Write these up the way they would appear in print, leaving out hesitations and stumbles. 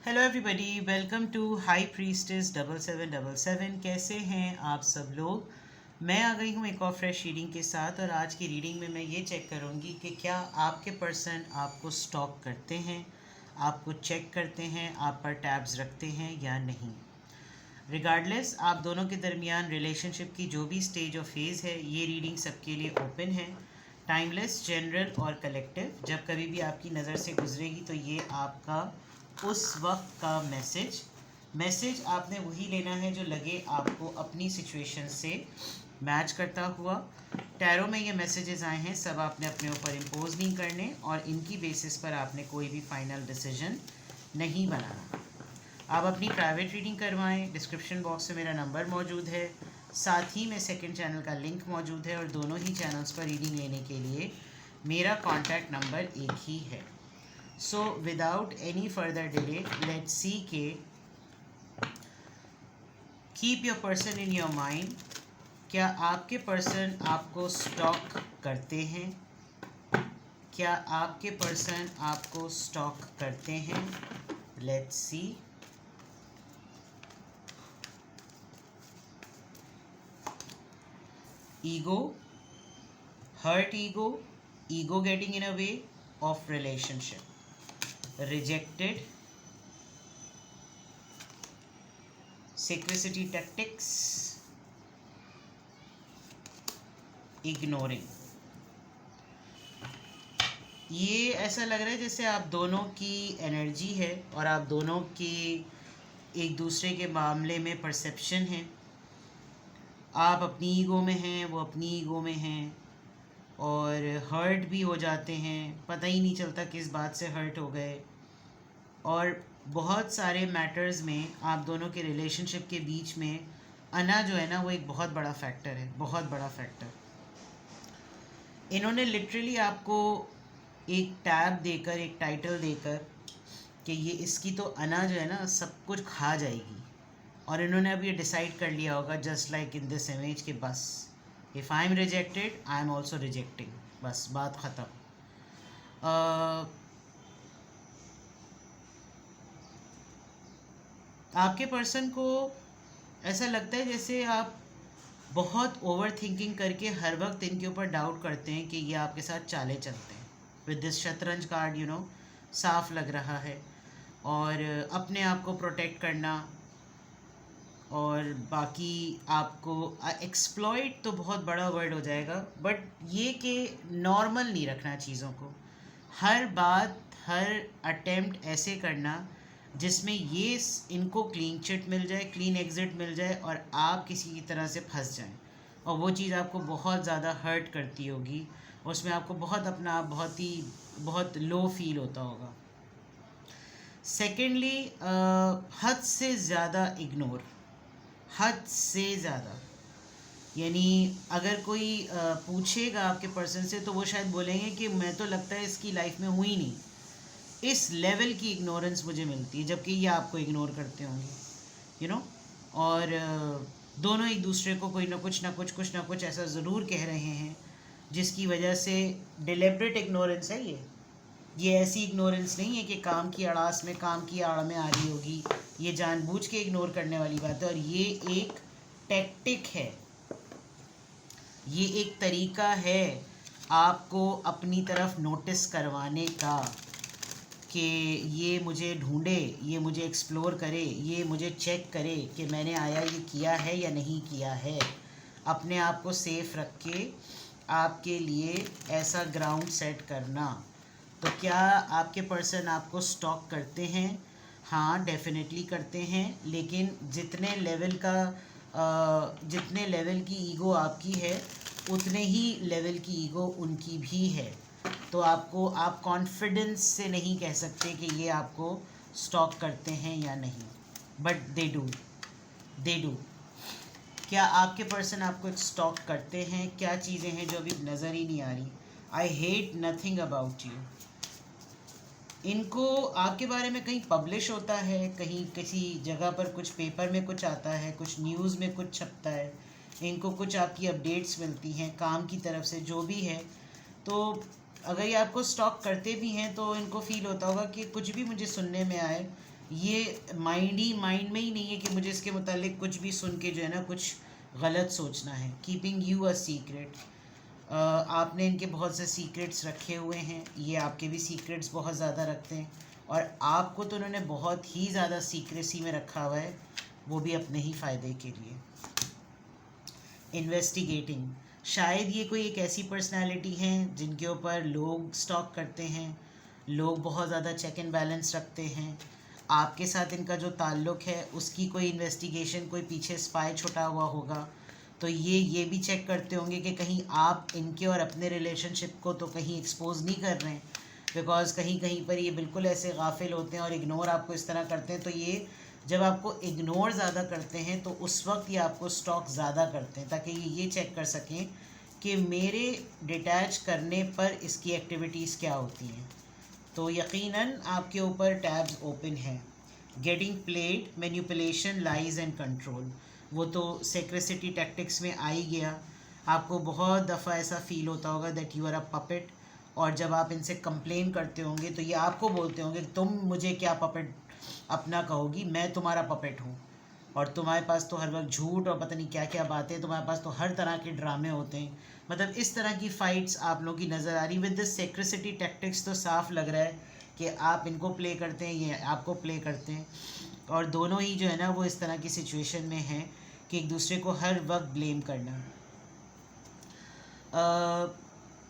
Hello everybody, welcome to high priestess 7777। कैसे हैं आप सब लोग। मैं आ गई हूँ एक और फ्रेश रीडिंग के साथ, और आज की रीडिंग में मैं ये चेक करूँगी कि क्या आपके पर्सन आपको स्टॉक करते हैं, आपको चेक करते हैं, आप पर टैब्स रखते हैं या नहीं। रिगार्डलेस आप दोनों के दरमियान रिलेशनशिप की जो भी स्टेज और फेज़ है, ये रीडिंग सबके लिए ओपन है। टाइमलेस, जनरल और कलेक्टिव। जब कभी भी आपकी नज़र से गुजरेगी तो ये आपका उस वक्त का मैसेज आपने वही लेना है जो लगे आपको अपनी सिचुएशन से मैच करता हुआ। टैरो में ये मैसेजेस आए हैं, सब आपने अपने ऊपर इम्पोज नहीं करने, और इनकी बेसिस पर आपने कोई भी फाइनल डिसीजन नहीं बनाना। आप अपनी प्राइवेट रीडिंग करवाएं। डिस्क्रिप्शन बॉक्स में मेरा नंबर मौजूद है, साथ ही में सेकंड चैनल का लिंक मौजूद है, और दोनों ही चैनल्स पर रीडिंग लेने के लिए मेरा कॉन्टैक्ट नंबर एक ही है। So without any further delay, let's see के keep your person in your mind। क्या आपके पर्सन आपको स्टॉक करते हैं? क्या आपके पर्सन आपको स्टॉक करते हैं? Let's see. Ego, hurt ego getting in a way of relationship, rejected, secrecy tactics, ignoring। ये ऐसा लग रहा है जैसे आप दोनों की एनर्जी है और आप दोनों की एक दूसरे के मामले में परसेप्शन है। आप अपनी ईगो में हैं, वो अपनी ईगो में हैं, और हर्ट भी हो जाते हैं, पता ही नहीं चलता किस बात से हर्ट हो गए। और बहुत सारे मैटर्स में आप दोनों के रिलेशनशिप के बीच में अना जो है ना, वो एक बहुत बड़ा फैक्टर है, बहुत बड़ा फैक्टर। इन्होंने लिटरली आपको एक टैब देकर, एक टाइटल देकर कि ये इसकी तो अना जो है ना सब कुछ खा जाएगी, और इन्होंने अब ये डिसाइड कर लिया होगा just like in this image कि बस if I am rejected I am also rejecting, बस बात ख़त्म। आपके पर्सन को ऐसा लगता है जैसे आप बहुत ओवर थिंकिंग करके हर वक्त इनके ऊपर डाउट करते हैं कि ये आपके साथ चाले चलते हैं। विद दिस शतरंज कार्ड साफ लग रहा है। और अपने आप को प्रोटेक्ट करना, और बाकी आपको एक्सप्लॉइट तो बहुत बड़ा वर्ड हो जाएगा, बट ये कि नॉर्मल नहीं रखना चीज़ों को। हर बात, हर अटेम्प्ट ऐसे करना जिसमें ये इनको क्लीन चिट मिल जाए, क्लीन एग्ज़िट मिल जाए, और आप किसी की तरह से फंस जाएं, और वो चीज़ आपको बहुत ज़्यादा हर्ट करती होगी। उसमें आपको बहुत अपना आप बहुत लो फील होता होगा। सेकेंडली, हद से ज़्यादा इग्नोर, हद से ज़्यादा। यानी अगर कोई पूछेगा आपके पर्सन से तो वो शायद बोलेंगे कि मैं तो लगता है इसकी लाइफ में हुई नहीं। इस लेवल की इग्नोरेंस मुझे मिलती है, जबकि ये आपको इग्नोर करते होंगे, और दोनों एक दूसरे को कोई ना कुछ ना कुछ ऐसा ज़रूर कह रहे हैं जिसकी वजह से डिलिबरेट इग्नोरेंस है ये ऐसी इग्नोरेंस नहीं है कि काम की अड़ास में, काम की आड़ में आ रही होगी। ये जानबूझ के इग्नोर करने वाली बात है, और ये एक टैक्टिक है, ये एक तरीका है आपको अपनी तरफ नोटिस करवाने का कि ये मुझे ढूंढे, ये मुझे एक्सप्लोर करे, ये मुझे चेक करे कि मैंने आया ये किया है या नहीं किया है। अपने आप को सेफ रख के आपके लिए ऐसा ग्राउंड सेट करना। तो क्या आपके पर्सन आपको स्टॉक करते हैं? हाँ, डेफिनेटली करते हैं, लेकिन जितने लेवल की ईगो आपकी है, उतने ही लेवल की ईगो उनकी भी है। तो आप कॉन्फिडेंस से नहीं कह सकते कि ये आपको स्टॉक करते हैं या नहीं, बट दे डू। क्या आपके पर्सन आपको एक स्टॉक करते हैं? क्या चीज़ें हैं जो अभी नज़र ही नहीं आ रही? I hate nothing about you. इनको आपके बारे में कहीं पब्लिश होता है, कहीं किसी जगह पर कुछ पेपर में कुछ आता है, कुछ न्यूज़ में कुछ छपता है, इनको कुछ आपकी अपडेट्स मिलती हैं काम की तरफ से, जो भी है। तो अगर ये आपको स्टॉक करते भी हैं तो इनको फील होता होगा कि कुछ भी मुझे सुनने में आए, ये माइंड में ही नहीं है कि मुझे इसके मुतालिक कुछ भी सुन के जो है ना कुछ गलत सोचना है। कीपिंग यू अ सीक्रेट, आपने इनके बहुत से सीक्रेट्स रखे हुए हैं, ये आपके भी सीक्रेट्स बहुत ज़्यादा रखते हैं, और आपको तो उन्होंने बहुत ही ज़्यादा सीक्रेसी में रखा हुआ है, वो भी अपने ही फ़ायदे के लिए। इन्वेस्टिगेटिंग, शायद ये कोई एक ऐसी पर्सनालिटी हैं जिनके ऊपर लोग स्टॉक करते हैं, लोग बहुत ज़्यादा चेक एंड बैलेंस रखते हैं। आपके साथ इनका जो ताल्लुक़ है उसकी कोई इन्वेस्टिगेशन, कोई पीछे स्पाई छुटा हुआ होगा, तो ये भी चेक करते होंगे कि कहीं आप इनके और अपने रिलेशनशिप को तो कहीं एक्सपोज नहीं कर रहे हैं, बिकॉज़ कहीं कहीं पर ये बिल्कुल ऐसे गाफिल होते हैं और इग्नोर आपको इस तरह करते हैं। तो ये जब आपको इग्नोर ज़्यादा करते हैं तो उस वक्त ये आपको स्टॉक ज़्यादा करते हैं, ताकि ये चेक कर सकें कि मेरे डिटैच करने पर इसकी एक्टिविटीज़ क्या होती हैं। तो यकीनन आपके ऊपर टैब्स ओपन हैं। Getting played, manipulation, lies and control, वो तो सेक्रेसिटी टैक्टिक्स में आ ही गया। आपको बहुत दफ़ा ऐसा फील होता होगा that you are a puppet, और जब आप इनसे कंप्लेन करते होंगे तो ये आपको बोलते होंगे तुम मुझे क्या पपेट अपना कहोगी, मैं तुम्हारा पपेट हूँ, और तुम्हारे पास तो हर वक्त झूठ और पता नहीं क्या क्या बातें, तुम्हारे पास तो हर तरह के ड्रामे होते हैं। मतलब इस तरह की फ़ाइट्स आप लोगों की नज़र आ रही विद दिस सेक्रेसिटी टैक्टिक्स। तो साफ लग रहा है कि आप इनको प्ले करते हैं, ये आपको प्ले करते हैं, और दोनों ही जो है ना वो इस तरह की सिचुएशन में हैं कि एक दूसरे को हर वक्त ब्लेम करना।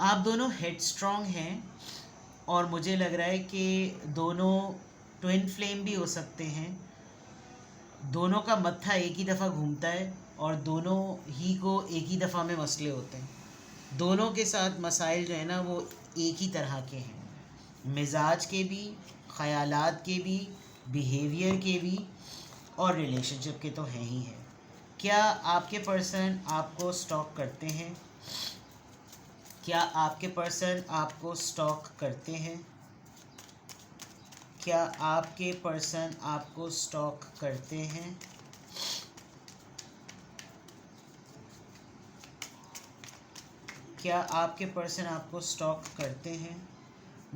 आप दोनों हेड स्ट्रॉन्ग हैं, और मुझे लग रहा है कि दोनों ट्विन फ्लेम भी हो सकते हैं। दोनों का मत्था एक ही दफ़ा घूमता है, और दोनों ही को एक ही दफ़ा में मसले होते हैं। दोनों के साथ मसाइल जो है ना वो एक ही तरह के हैं, मिजाज के भी, ख़यालात के भी, बिहेवियर के भी, और रिलेशनशिप के तो हैं ही हैं। क्या आपके पर्सन आपको स्टॉक करते हैं? क्या आपके पर्सन आपको स्टॉक करते हैं? क्या आपके पर्सन आपको स्टॉक करते हैं? क्या आपके पर्सन आपको स्टॉक करते हैं?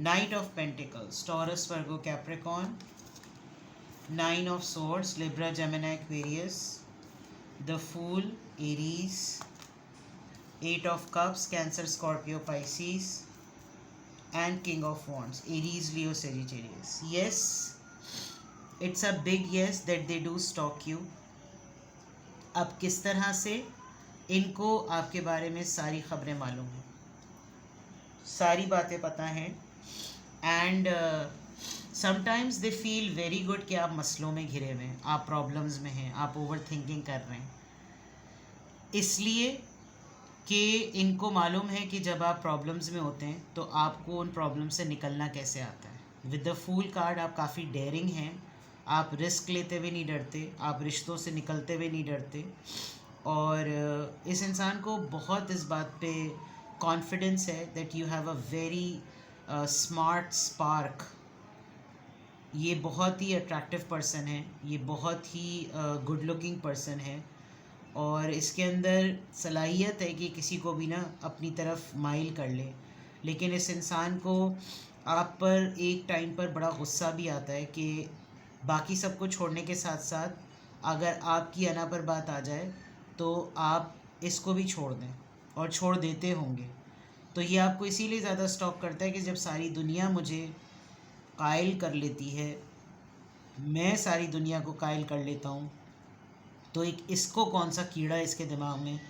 Knight of pentacles, Taurus, Virgo, Capricorn. Nine of swords, Libra, Gemini, Aquarius. The fool, Aries. Eight of cups, Cancer, Scorpio, Pisces. And king of wands, Aries, Leo, Sagittarius. Yes, it's a big yes that they do stalk you. अब किस तरह से? इनको आपके बारे में सारी खबरें मालूम हैं, सारी बातें पता हैं, and sometimes they feel very good कि आप मसलों में घिरे हुए हैं, आप प्रॉब्लम्स में हैं, आप ओवर थिंकिंग कर रहे हैं, इसलिए कि इनको मालूम है कि जब आप प्रॉब्लम्स में होते हैं तो आपको उन प्रॉब्लम से निकलना कैसे आता है। विद द फूल कार्ड आप काफ़ी डेयरिंग हैं, आप रिस्क लेते हुए नहीं डरते, आप रिश्तों से निकलते हुए नहीं डरते, और इस इंसान को बहुत इस बात पे कॉन्फिडेंस है that you have a very smart spark. ये बहुत ही अट्रैक्टिव पर्सन है, ये बहुत ही गुड लुकिंग पर्सन है, और इसके अंदर सलाहियत है कि किसी को भी ना अपनी तरफ माइल कर ले। लेकिन इस इंसान को आप पर एक टाइम पर बड़ा गुस्सा भी आता है कि बाकी सब को छोड़ने के साथ साथ अगर आपकी अना पर बात आ जाए तो आप इसको भी छोड़ दें, और छोड़ देते होंगे। तो ये आपको इसीलिए ज़्यादा स्टॉक करता है कि जब सारी दुनिया मुझे कायल कर लेती है, मैं सारी दुनिया को कायल कर लेता हूँ, तो एक इसको कौन सा कीड़ा है इसके दिमाग में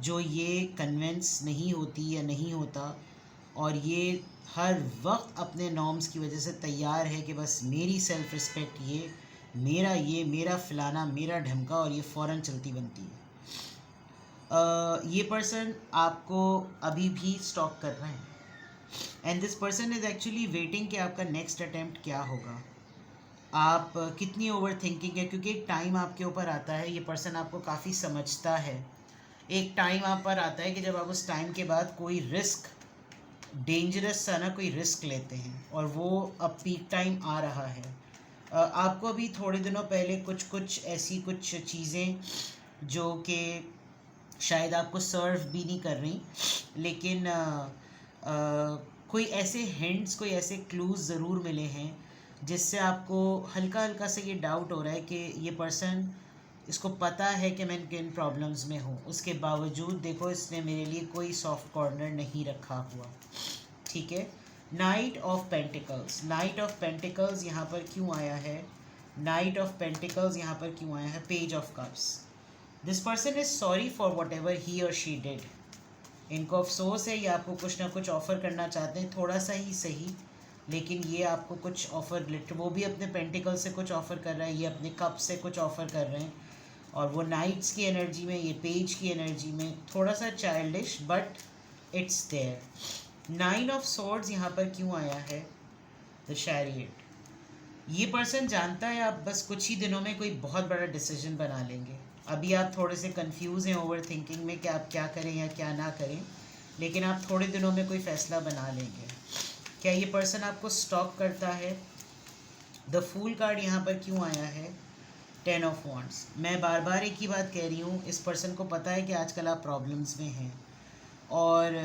जो ये कन्विंस नहीं होती या नहीं होता, और ये हर वक्त अपने नॉर्म्स की वजह से तैयार है कि बस मेरी सेल्फ़ रिस्पेक्ट, ये मेरा फ़लाना, मेरा ढमका, और ये फ़ौरन चलती बनती है। ये पर्सन आपको अभी भी स्टॉक कर रहे हैं, and this person is actually waiting कि आपका नेक्स्ट अटैम्प्ट क्या होगा, आप कितनी ओवर थिंकिंग है, क्योंकि एक टाइम आपके ऊपर आता है, ये पर्सन आपको काफ़ी समझता है, एक टाइम आप पर आता है कि जब आप उस टाइम के बाद कोई रिस्क, डेंजरस सा ना कोई रिस्क लेते हैं, और वो अब पीक टाइम आ रहा है। आपको अभी थोड़े दिनों पहले कुछ ऐसी कुछ चीज़ें जो कि शायद आपको सर्व भी नहीं कर रही, लेकिन कोई ऐसे हिंट्स, कोई ऐसे क्लूज़ ज़रूर मिले हैं जिससे आपको हल्का हल्का से ये डाउट हो रहा है कि ये पर्सन, इसको पता है कि मैं किन प्रॉब्लम्स में हूँ, उसके बावजूद देखो इसने मेरे लिए कोई सॉफ्ट कॉर्नर नहीं रखा हुआ। ठीक है। Night of pentacles, night of pentacles यहाँ पर क्यों आया है? नाइट ऑफ पेंटिकल्स यहाँ पर क्यों आया है? Page of cups. This person is sorry for what ever he और शी डिड। इनको अफसोस है, ये आपको कुछ ना कुछ ऑफ़र करना चाहते हैं, थोड़ा सा ही सही, लेकिन ये आपको कुछ ऑफ़र, वो भी अपने पेंटिकल से कुछ ऑफ़र कर रहा है, ये अपने कप से कुछ ऑफ़र कर रहे हैं, और वो नाइट्स की एनर्जी में, ये पेज की एनर्जी में, थोड़ा सा childish but it's there. Nine of swords यहाँ पर क्यों आया है? The chariot. ये पर्सन जानता है आप बस कुछ ही दिनों में कोई बहुत बड़ा डिसीजन बना लेंगे। अभी आप थोड़े से कंफ्यूज हैं ओवर थिंकिंग में कि आप क्या करें या क्या ना करें, लेकिन आप थोड़े दिनों में कोई फ़ैसला बना लेंगे। क्या ये पर्सन आपको स्टॉक करता है? द फूल कार्ड यहाँ पर क्यों आया है? 10 ऑफ वॉन्ड्स। मैं बार बार एक ही बात कह रही हूँ, इस पर्सन को पता है कि आजकल आप प्रॉब्लम्स में हैं, और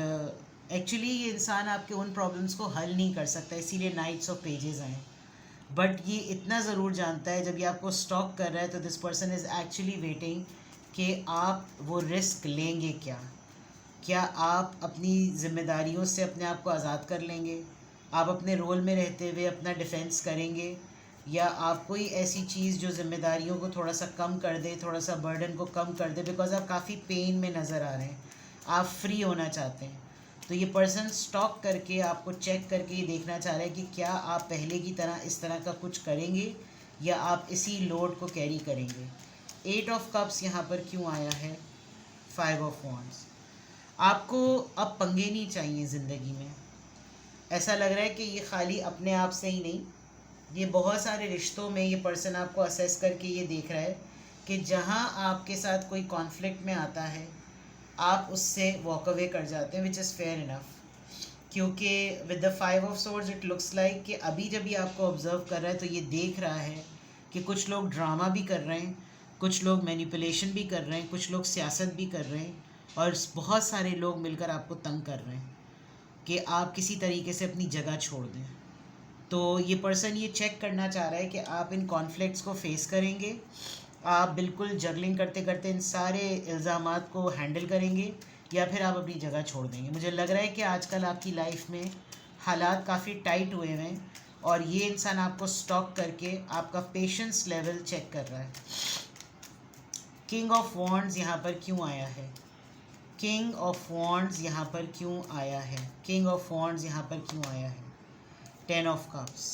एक्चुअली ये इंसान आपके उन प्रॉब्लम्स को हल नहीं कर सकता, इसीलिए नाइट्स ऑफ पेजेस आए। बट ये इतना ज़रूर जानता है, जब ये आपको स्टॉक कर रहा है तो this person is actually waiting कि आप वो रिस्क लेंगे क्या। क्या आप अपनी ज़िम्मेदारियों से अपने आप को आज़ाद कर लेंगे? आप अपने रोल में रहते हुए अपना डिफेंस करेंगे, या आप कोई ऐसी चीज़ जो ज़िम्मेदारियों को थोड़ा सा कम कर दे, थोड़ा सा बर्डन को कम कर दे, बिकॉज आप काफ़ी पेन में नज़र आ रहे हैं, आप फ्री होना चाहते हैं। तो ये पर्सन स्टॉक करके आपको चेक करके ये देखना चाह रहा है कि क्या आप पहले की तरह इस तरह का कुछ करेंगे, या आप इसी लोड को कैरी करेंगे। 8 ऑफ कप्स यहाँ पर क्यों आया है? 5 ऑफ वॉन्ड्स। आपको अब पंगे नहीं चाहिए ज़िंदगी में। ऐसा लग रहा है कि ये खाली अपने आप से ही नहीं, ये बहुत सारे रिश्तों में ये पर्सन आपको असेस करके ये देख रहा है कि जहाँ आपके साथ कोई कॉन्फ्लिक्ट में आता है, आप उससे वॉक अवे कर जाते हैं, विच इज़ फेयर इनफ। क्योंकि with the 5 of swords it looks like कि अभी जब ये आपको ऑब्ज़र्व कर रहा है तो ये देख रहा है कि कुछ लोग ड्रामा भी कर रहे हैं, कुछ लोग मैनिपुलेशन भी कर रहे हैं, कुछ लोग सियासत भी कर रहे हैं, और बहुत सारे लोग मिलकर आपको तंग कर रहे हैं कि आप किसी तरीके से अपनी जगह छोड़ दें। तो ये पर्सन ये चेक करना चाह रहा है कि आप इन कॉन्फ्लिक्ट्स को फेस करेंगे, आप बिल्कुल जगलिंग करते करते इन सारे इल्ज़ामात को हैंडल करेंगे, या फिर आप अपनी जगह छोड़ देंगे। मुझे लग रहा है कि आजकल आपकी लाइफ में हालात काफ़ी टाइट हुए हैं, और ये इंसान आपको स्टॉक करके आपका पेशेंस लेवल चेक कर रहा है। किंग ऑफ वॉन्ड्स यहाँ पर क्यों आया है? किंग ऑफ वॉन्ड्स यहाँ पर क्यों आया है? किंग ऑफ वॉन्ड्स यहाँ पर क्यों आया है? 10 ऑफ कप्स।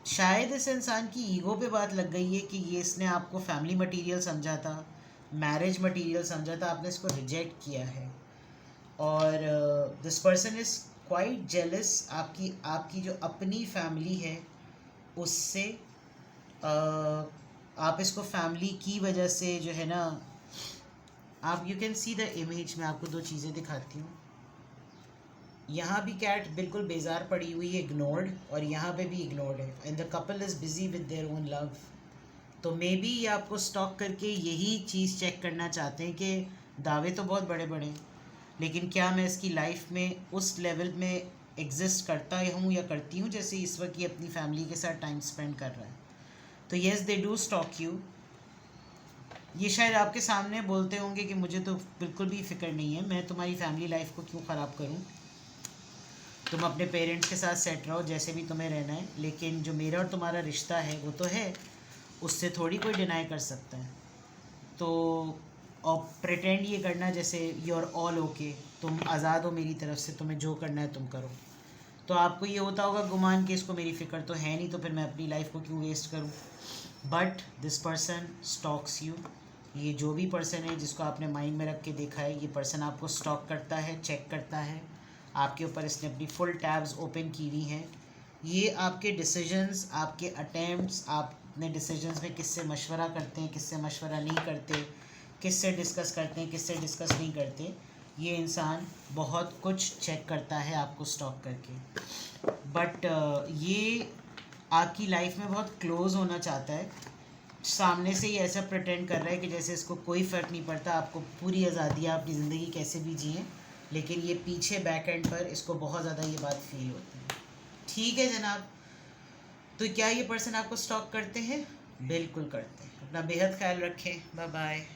शायद इस इंसान की ईगो पे बात लग गई है कि ये इसने आपको फैमिली मटेरियल समझा था, मैरिज मटेरियल समझा था, आपने इसको रिजेक्ट किया है, और this person is quite jealous आपकी जो अपनी फैमिली है उससे। आप इसको फैमिली की वजह से जो है ना, आप you can see the image में आपको दो चीज़ें दिखाती हूँ। यहाँ भी कैट बिल्कुल बेजार पड़ी हुई है, इग्नोर्ड, और यहाँ पे भी इग्नोर्ड है, and the couple is busy with their own love. तो मे बी ये आपको स्टॉक करके यही चीज़ चेक करना चाहते हैं कि दावे तो बहुत बड़े बड़े हैं, लेकिन क्या मैं इसकी लाइफ में उस लेवल में एग्जिस्ट करता हूँ या करती हूँ जैसे इस वक्त ये अपनी फैमिली के साथ टाइम स्पेंड कर रहा है। तो yes they do stalk you. ये शायद आपके सामने बोलते होंगे कि मुझे तो बिल्कुल भी फ़िक्र नहीं है, मैं तुम्हारी फैमिली लाइफ को क्यों ख़राब करूँ, तुम अपने पेरेंट्स के साथ सेट रहो जैसे भी तुम्हें रहना है, लेकिन जो मेरा और तुम्हारा रिश्ता है वो तो है, उससे थोड़ी कोई डिनाई कर सकता है। तो और प्रिटेंड ये करना जैसे यू आर ऑल ओके, तुम आज़ाद हो मेरी तरफ से, तुम्हें जो करना है तुम करो। तो आपको ये होता होगा गुमान कि इसको मेरी फ़िक्र तो है नहीं, तो फिर मैं अपनी लाइफ को क्यों वेस्ट करूँ। But this person stocks you. ये जो भी पर्सन है जिसको आपने माइंड में रख के देखा है, ये पर्सन आपको स्टॉक करता है, चेक करता है, आपके ऊपर इसने अपनी फुल टैब्स ओपन की हुई हैं। ये आपके डिसीजंस, आपके अटैम्प्ट्स, आप अपने डिसीजंस में किससे मशवरा करते हैं, किससे मशवरा नहीं करते, किससे डिस्कस करते हैं, किससे डिस्कस नहीं करते, ये इंसान बहुत कुछ चेक करता है आपको स्टॉक करके। बट ये आपकी लाइफ में बहुत क्लोज़ होना चाहता है। सामने से ही ऐसा प्रिटेंड कर रहा है कि जैसे इसको कोई फ़र्क नहीं पड़ता, आपको पूरी आज़ादी है, अपनी ज़िंदगी कैसे भी जिए, लेकिन ये पीछे बैक एंड पर इसको बहुत ज़्यादा ये बात फील होती है। ठीक है जनाब, तो क्या ये पर्सन आपको स्टॉक करते हैं? बिल्कुल करते हैं। अपना बेहद ख्याल रखें। Bye bye.